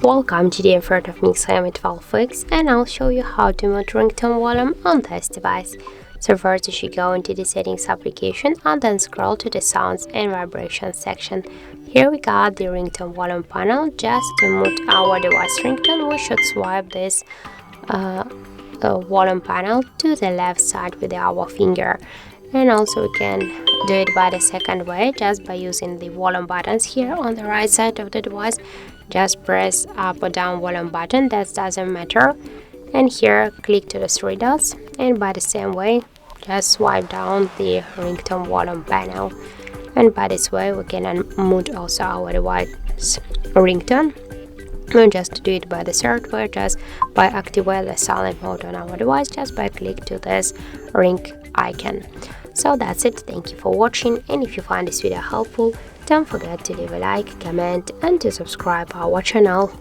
Welcome, today in front of me XIAOMI 12X, and I'll show you how to mute ringtone volume on this device. So first you should go into the settings application and then scroll to the sounds and vibrations section. Here we got the ringtone volume panel. Just to mute our device ringtone, we should swipe this volume panel to the left side with our finger. And also we can do it by the second way, just by using the volume buttons here on the right side of the device. Just press up or down volume button, that doesn't matter, and here click to the three dots, and by the same way just swipe down the ringtone volume panel, and by this way we can unmute also our device ringtone. And just to do it by the third way, just by activate the silent mode on our device, just by click to this ring icon. So that's it. Thank you for watching, and if you find this video helpful, don't forget to leave a like, comment and to subscribe our channel.